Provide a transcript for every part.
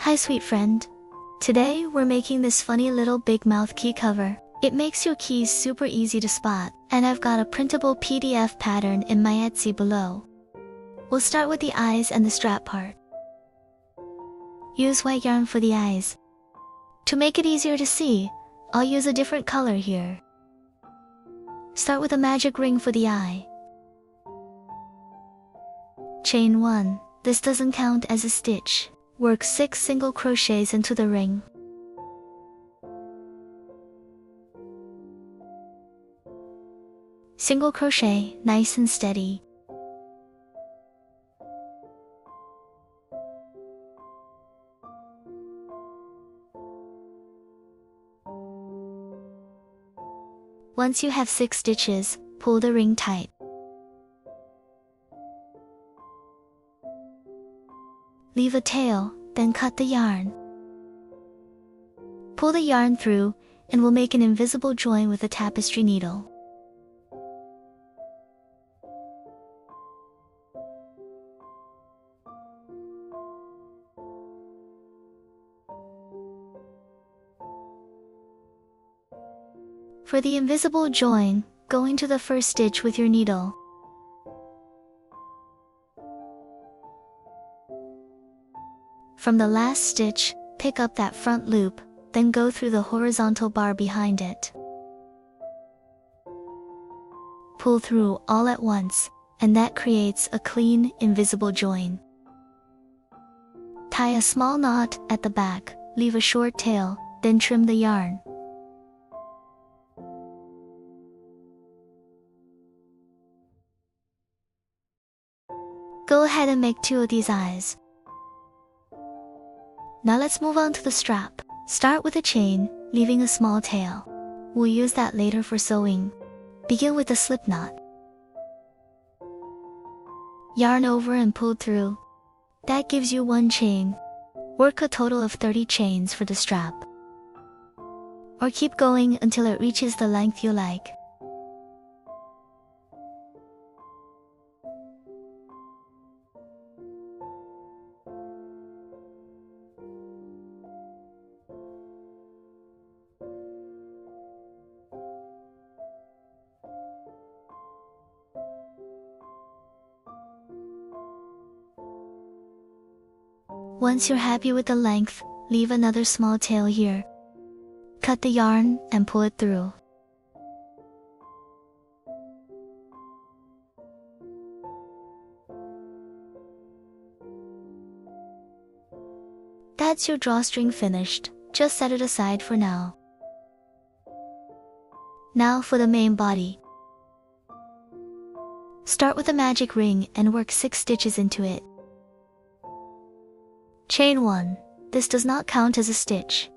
Hi sweet friend. Today we're making this funny little big mouth key cover. It makes your keys super easy to spot, and I've got a printable PDF pattern in my Etsy below. We'll start with the eyes and the strap part. Use white yarn for the eyes. To make it easier to see, I'll use a different color here. Start with a magic ring for the eye. Chain 1. This doesn't count as a stitch. Work 6 single crochets into the ring. Single crochet, nice and steady. Once you have 6 stitches, pull the ring tight. Leave a tail, then cut the yarn. Pull the yarn through, and we'll make an invisible join with a tapestry needle. For the invisible join, go into the first stitch with your needle. From the last stitch, pick up that front loop, then go through the horizontal bar behind it. Pull through all at once, and that creates a clean, invisible join. Tie a small knot at the back, leave a short tail, then trim the yarn. Go ahead and make 2 of these eyes. Now let's move on to the strap. Start with a chain, leaving a small tail. We'll use that later for sewing. Begin with a slip knot. Yarn over and pull through. That gives you 1 chain. Work a total of 30 chains for the strap. Or keep going until it reaches the length you like. Once you're happy with the length, leave another small tail here. Cut the yarn and pull it through. That's your drawstring finished. Just set it aside for now. Now for the main body. Start with a magic ring and work 6 stitches into it. Chain 1. This does not count as a stitch.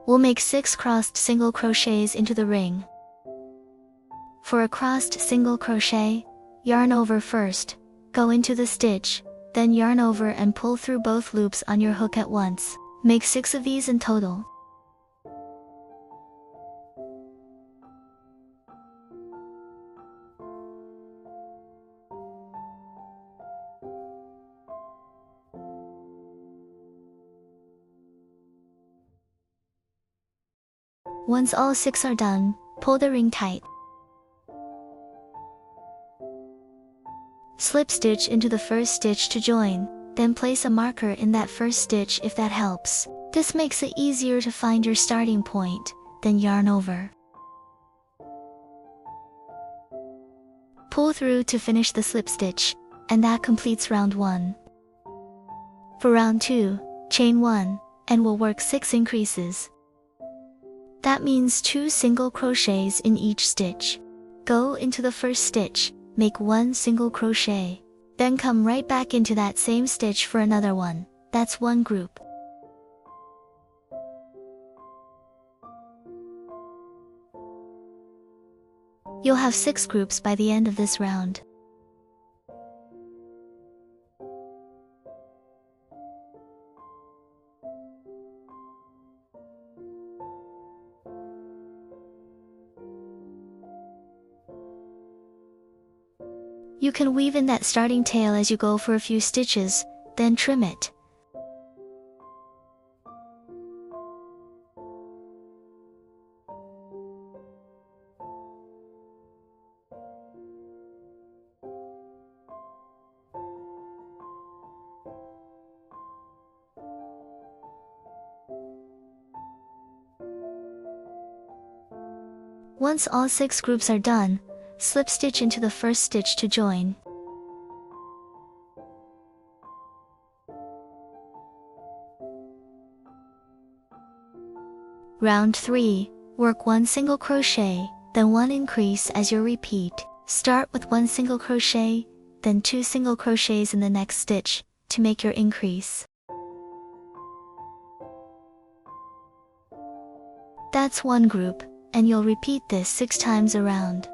We'll make 6 crossed single crochets into the ring. For a crossed single crochet, yarn over first, go into the stitch, then yarn over and pull through both loops on your hook at once. Make 6 of these in total. Once all 6 are done, pull the ring tight. Slip stitch into the first stitch to join, then place a marker in that first stitch if that helps. This makes it easier to find your starting point, then yarn over. Pull through to finish the slip stitch, and that completes round 1. For round 2, chain 1, and we'll work 6 increases. That means 2 single crochets in each stitch. Go into the first stitch, make 1 single crochet, then come right back into that same stitch for another one. That's 1 group. You'll have 6 groups by the end of this round. You can weave in that starting tail as you go for a few stitches, then trim it. Once all 6 groups are done, slip stitch into the first stitch to join. Round 3, work 1 single crochet, then 1 increase as your repeat. Start with 1 single crochet, then 2 single crochets in the next stitch, to make your increase. That's one group, and you'll repeat this 6 times around.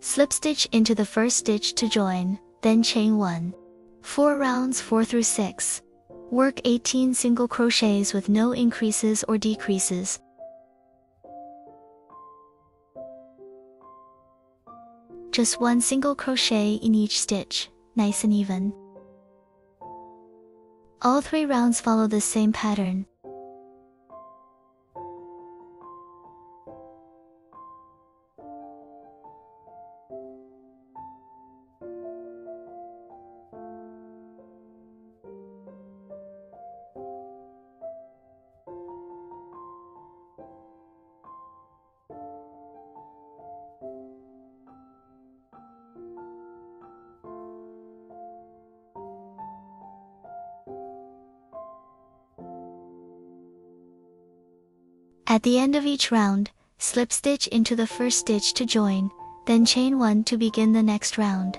Slip stitch into the first stitch to join, then chain 1. 4 rounds 4 through 6. Work 18 single crochets with no increases or decreases. Just 1 single crochet in each stitch, nice and even. All 3 rounds follow the same pattern. At the end of each round, slip stitch into the first stitch to join, then chain 1 to begin the next round.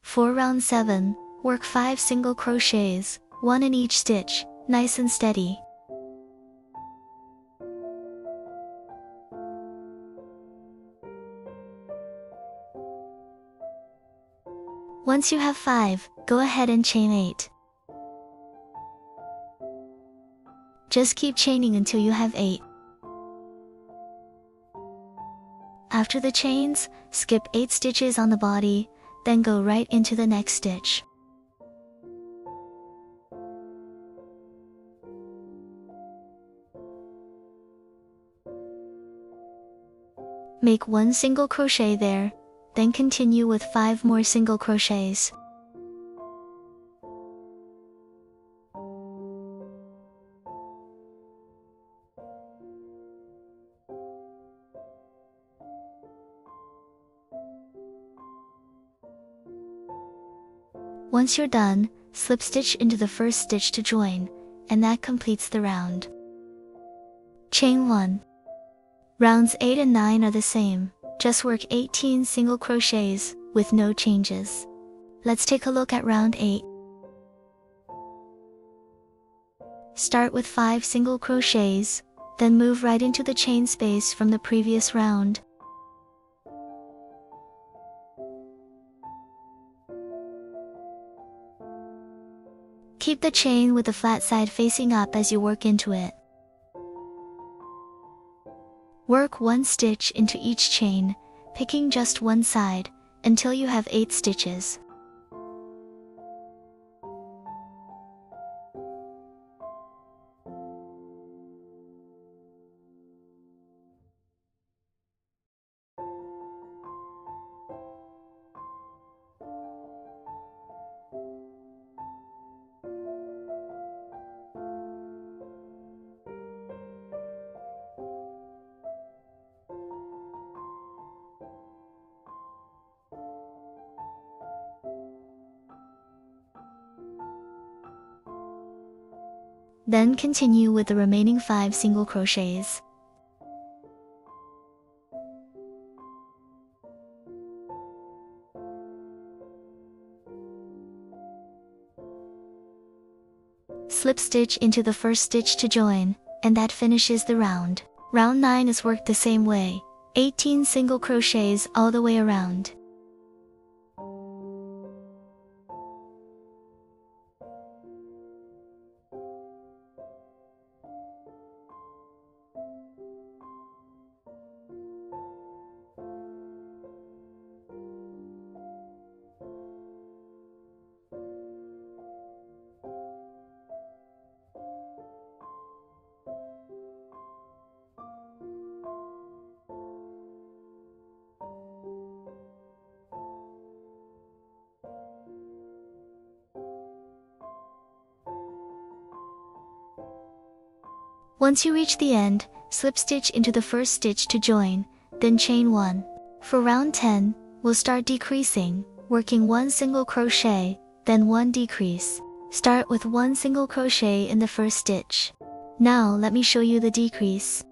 For round 7, work 5 single crochets, 1 in each stitch, nice and steady. Once you have 5, go ahead and chain 8. Just keep chaining until you have 8. After the chains, skip 8 stitches on the body, then go right into the next stitch. Make 1 single crochet there, then continue with 5 more single crochets. Once you're done, slip stitch into the first stitch to join, and that completes the round. Chain 1. Rounds 8 and 9 are the same, just work 18 single crochets, with no changes. Let's take a look at round 8. Start with 5 single crochets, then move right into the chain space from the previous round. Keep the chain with the flat side facing up as you work into it. Work 1 stitch into each chain, picking just one side, until you have 8 stitches. Then continue with the remaining 5 single crochets. Slip stitch into the first stitch to join, and that finishes the round. Round 9 is worked the same way, 18 single crochets all the way around. Once you reach the end, slip stitch into the first stitch to join, then chain 1. For round 10, we'll start decreasing, working 1 single crochet, then 1 decrease. Start with 1 single crochet in the first stitch. Now let me show you the decrease.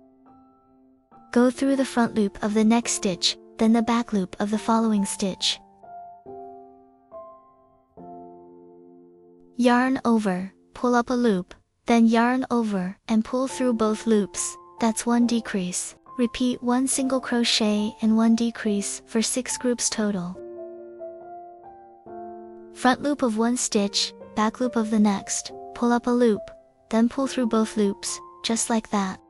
Go through the front loop of the next stitch, then the back loop of the following stitch. Yarn over, pull up a loop, then yarn over and pull through both loops, that's 1 decrease. Repeat 1 single crochet and 1 decrease for 6 groups total. Front loop of 1 stitch, back loop of the next, pull up a loop, then pull through both loops, just like that.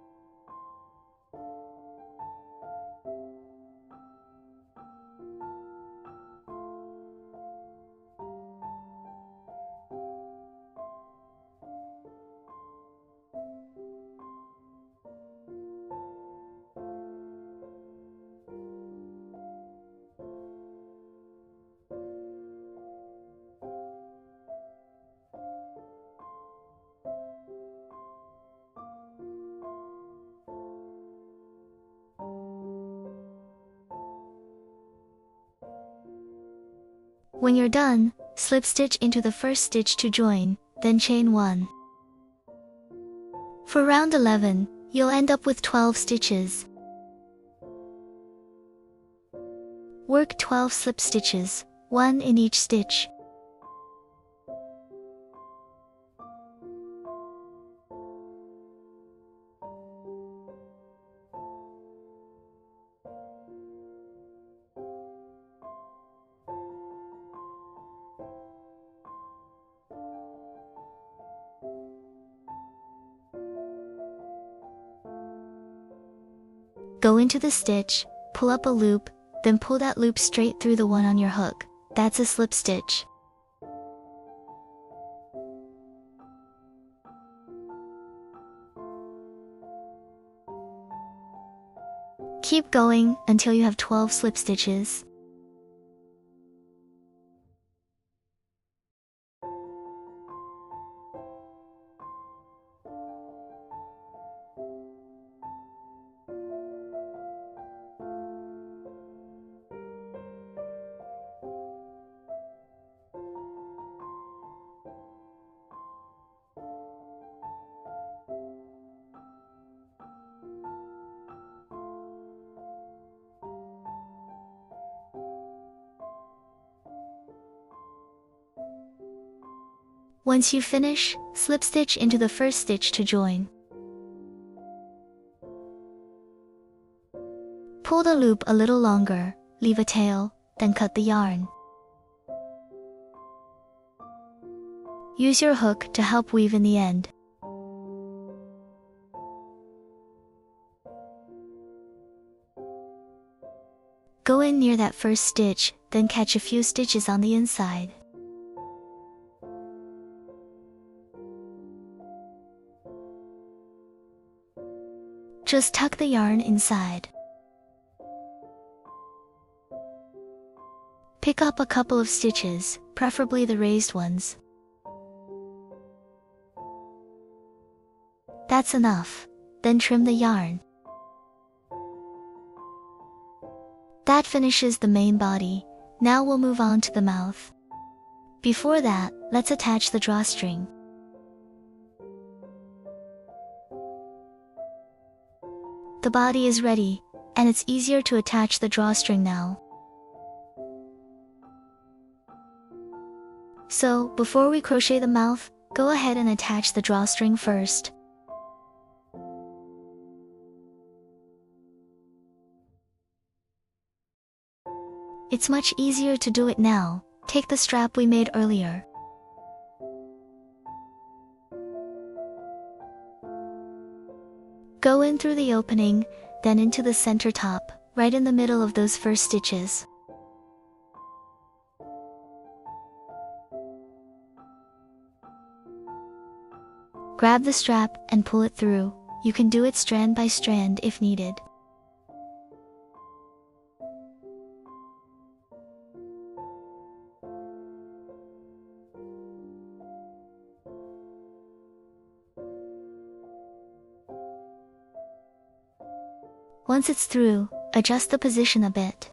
When you're done, slip stitch into the first stitch to join, then chain 1. For round 11, you'll end up with 12 stitches. Work 12 slip stitches, 1 in each stitch. Go into the stitch, pull up a loop, then pull that loop straight through the one on your hook. That's a slip stitch. Keep going until you have 12 slip stitches. Once you finish, slip stitch into the first stitch to join. Pull the loop a little longer, leave a tail, then cut the yarn. Use your hook to help weave in the end. Go in near that first stitch, then catch a few stitches on the inside. Just tuck the yarn inside. Pick up a couple of stitches, preferably the raised ones. That's enough. Then trim the yarn. That finishes the main body. Now we'll move on to the mouth. Before that, let's attach the drawstring. The body is ready, and it's easier to attach the drawstring now. So, before we crochet the mouth, go ahead and attach the drawstring first. It's much easier to do it now. Take the strap we made earlier. Go in through the opening, then into the center top, right in the middle of those first stitches. Grab the strap and pull it through. You can do it strand by strand if needed. Once it's through, adjust the position a bit.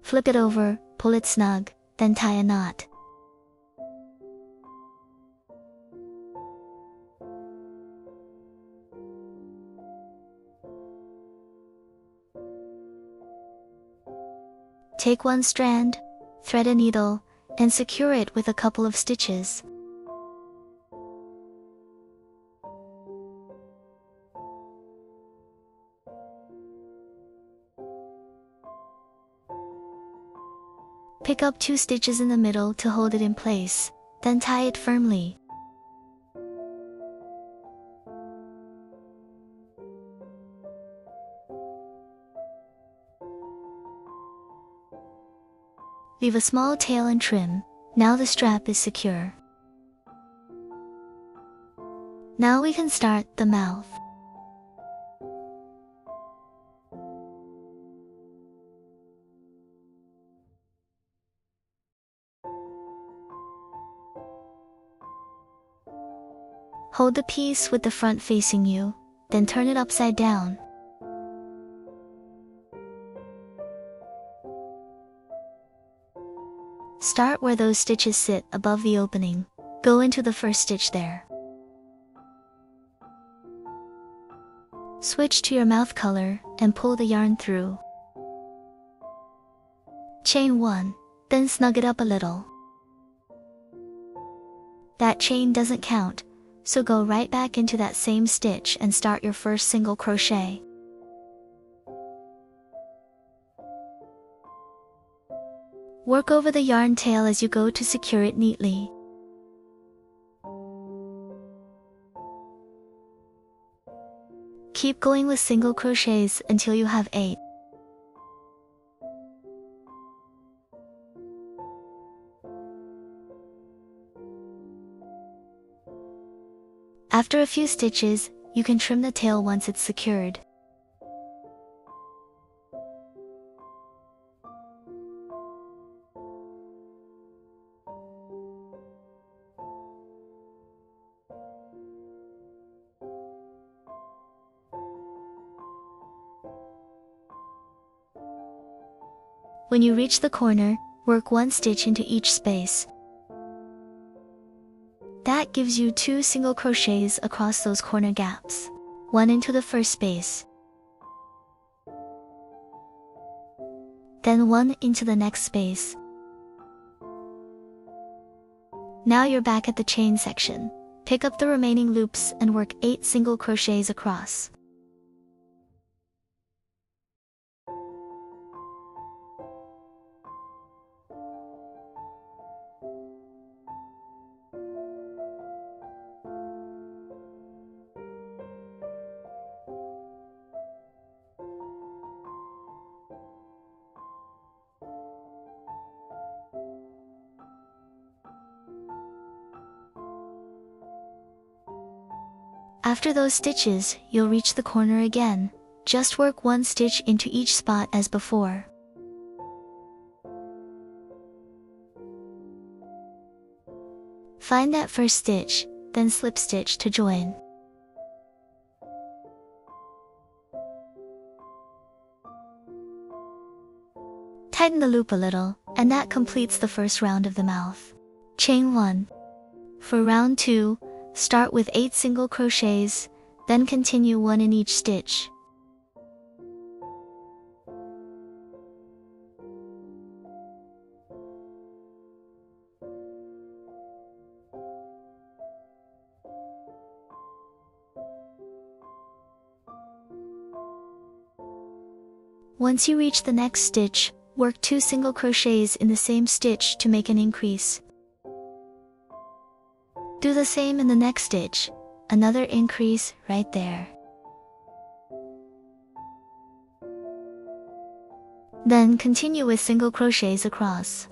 Flip it over, pull it snug, then tie a knot. Take one strand, thread a needle, and secure it with a couple of stitches. Pick up 2 stitches in the middle to hold it in place, then tie it firmly. Leave a small tail and trim. Now the strap is secure. Now we can start the mouth. Hold the piece with the front facing you, then turn it upside down. Start where those stitches sit above the opening. Go into the first stitch there. Switch to your mouth color and pull the yarn through. Chain 1, then snug it up a little. That chain doesn't count, so go right back into that same stitch and start your first single crochet. Work over the yarn tail as you go to secure it neatly. Keep going with single crochets until you have 8. After a few stitches, you can trim the tail once it's secured. When you reach the corner, work 1 stitch into each space. That gives you 2 single crochets across those corner gaps. 1 into the first space, then 1 into the next space. Now you're back at the chain section. Pick up the remaining loops and work 8 single crochets across. After those stitches, you'll reach the corner again. Just work 1 stitch into each spot as before. Find that first stitch, then slip stitch to join. Tighten the loop a little, and that completes the first round of the mouth. Chain 1. For round 2, start with 8 single crochets, then continue 1 in each stitch. Once you reach the next stitch, work 2 single crochets in the same stitch to make an increase. Do the same in the next stitch, another increase right there. Then continue with single crochets across.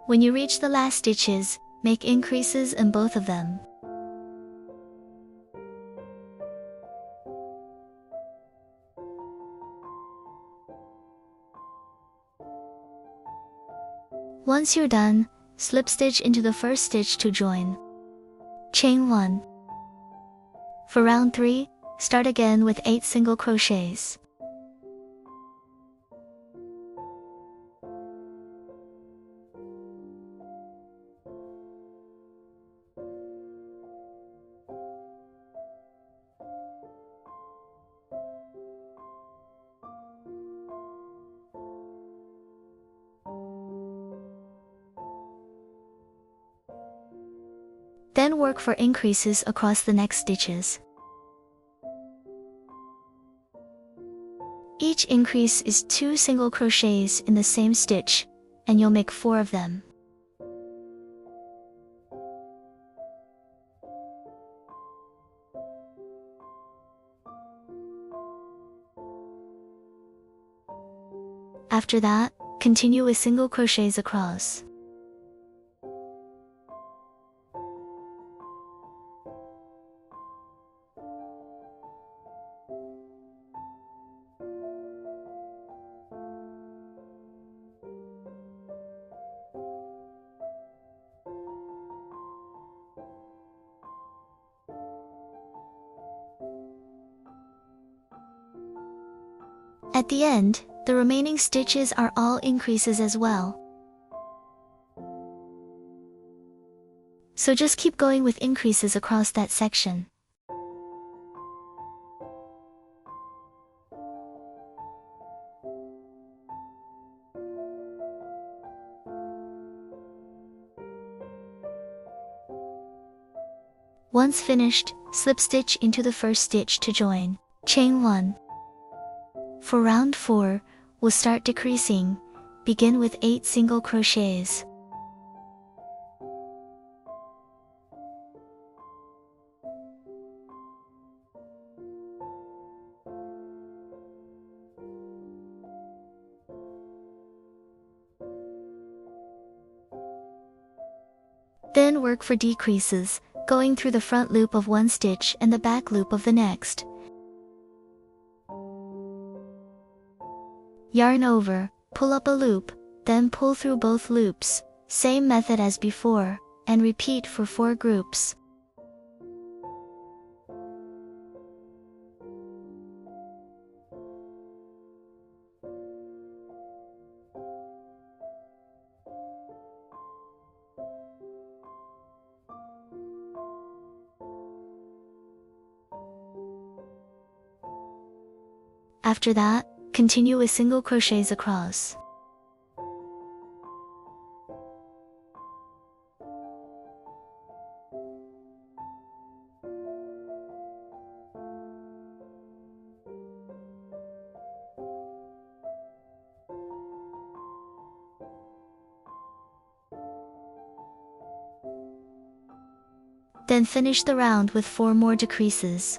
When you reach the last stitches, make increases in both of them. Once you're done, slip stitch into the first stitch to join. Chain 1. For round 3, start again with 8 single crochets. Then work for increases across the next stitches. Each increase is 2 single crochets in the same stitch, and you'll make 4 of them. After that, continue with single crochets across. At the end, the remaining stitches are all increases as well. So just keep going with increases across that section. Once finished, slip stitch into the first stitch to join. Chain 1. For round 4, we'll start decreasing. Begin with 8 single crochets. Then work for decreases, going through the front loop of one stitch and the back loop of the next. Yarn over, pull up a loop, then pull through both loops, same method as before, and repeat for 4 groups. After that, continue with single crochets across. Then finish the round with 4 more decreases.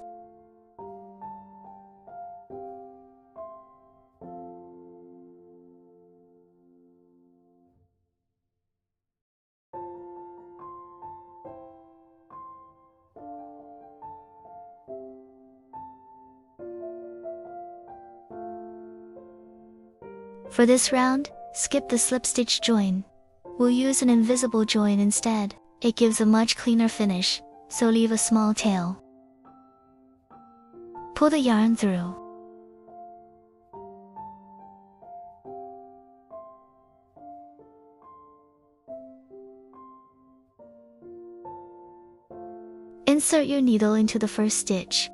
For this round, skip the slip stitch join. We'll use an invisible join instead. It gives a much cleaner finish, so leave a small tail. Pull the yarn through. Insert your needle into the first stitch.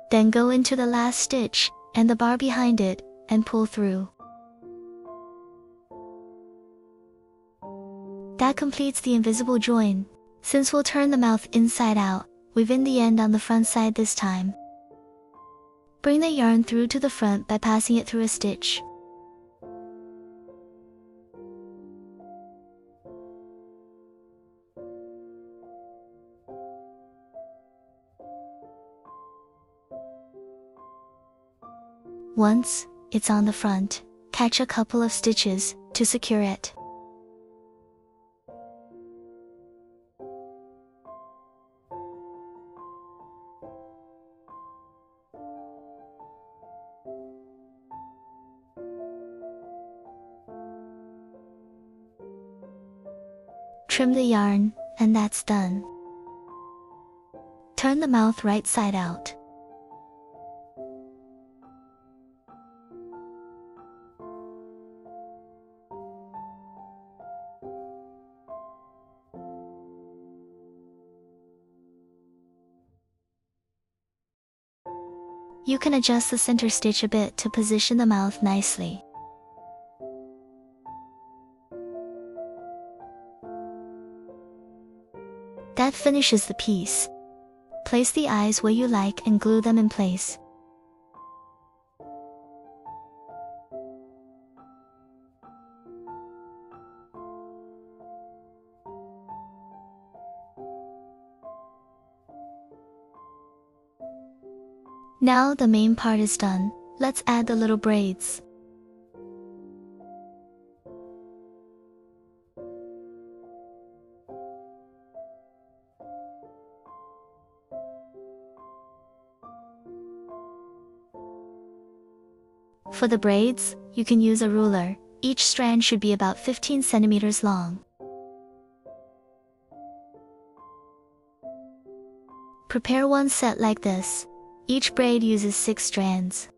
Then go into the last stitch, and the bar behind it, and pull through. That completes the invisible join. Since we'll turn the mouth inside out, weave in the end on the front side this time. Bring the yarn through to the front by passing it through a stitch. Once it's on the front, catch a couple of stitches to secure it. Trim the yarn, and that's done. Turn the mouth right side out. You can adjust the center stitch a bit to position the mouth nicely. That finishes the piece. Place the eyes where you like and glue them in place. Now the main part is done, let's add the little braids. For the braids, you can use a ruler. Each strand should be about 15 centimeters long. Prepare one set like this. Each braid uses 6 strands.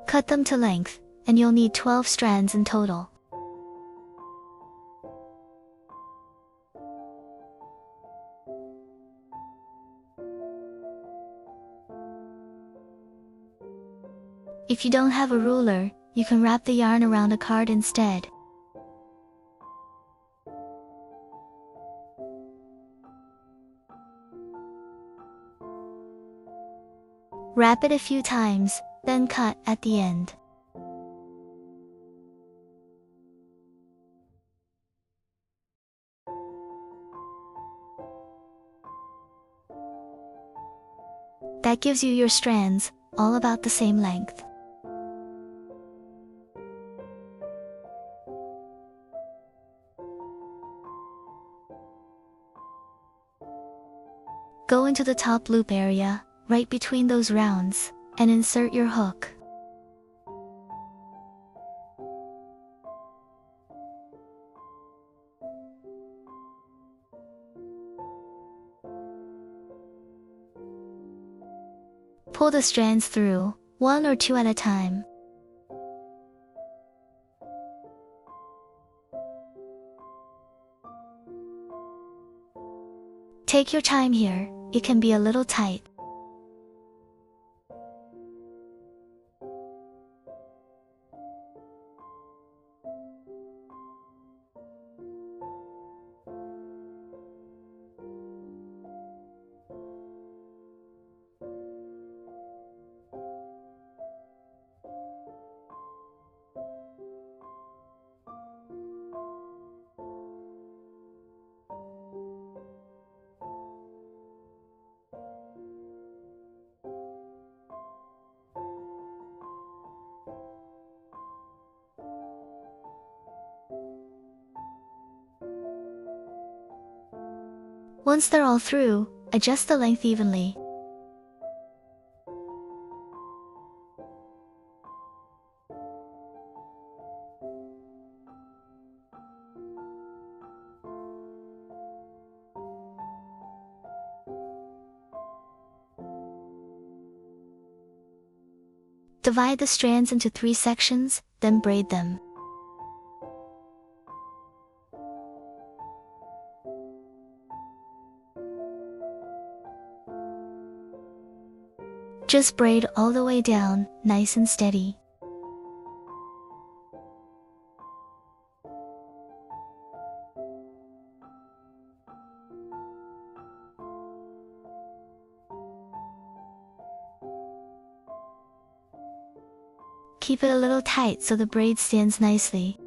Cut them to length, and you'll need 12 strands in total. If you don't have a ruler, you can wrap the yarn around a card instead. Wrap it a few times, then cut at the end. That gives you your strands, all about the same length. Go into the top loop area, right between those rounds, and insert your hook. Pull the strands through, one or two at a time. Take your time here, it can be a little tight. Once they're all through, adjust the length evenly. Divide the strands into 3 sections, then braid them. Just braid all the way down, nice and steady. Keep it a little tight so the braid stands nicely.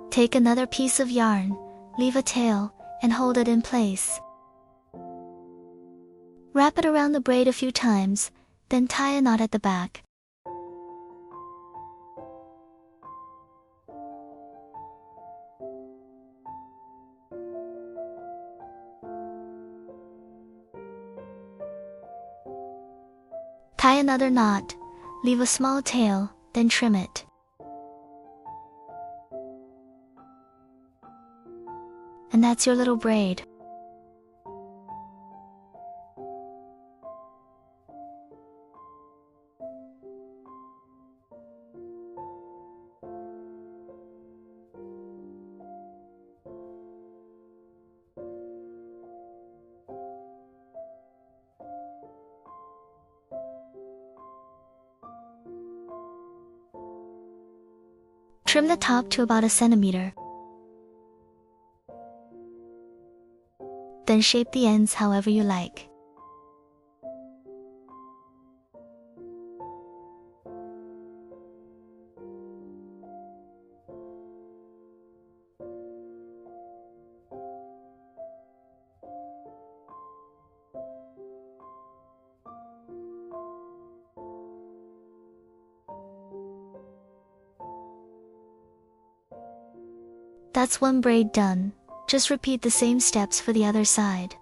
Take another piece of yarn, leave a tail, and hold it in place. Wrap it around the braid a few times, then tie a knot at the back. Tie another knot, leave a small tail, then trim it. And that's your little braid. Trim the top to about 1 centimeter. Then shape the ends however you like. That's one braid done. Just repeat the same steps for the other side.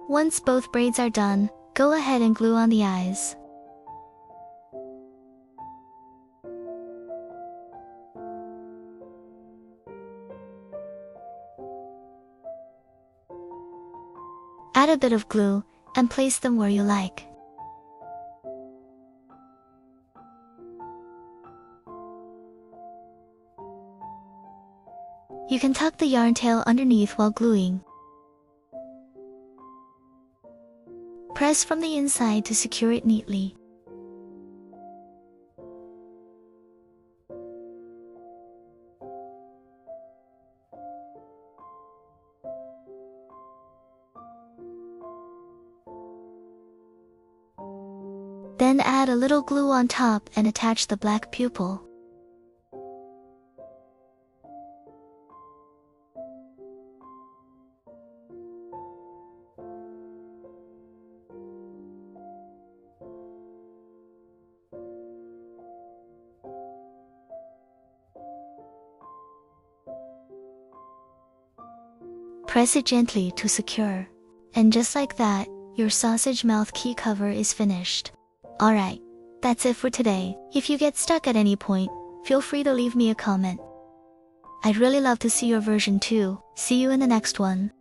Once both braids are done, go ahead and glue on the eyes. Add a bit of glue, and place them where you like. You can tuck the yarn tail underneath while gluing. Press from the inside to secure it neatly. Then add a little glue on top and attach the black pupil. Press it gently to secure. And just like that, your sausage mouth key cover is finished. Alright, that's it for today. If you get stuck at any point, feel free to leave me a comment. I'd really love to see your version too. See you in the next one.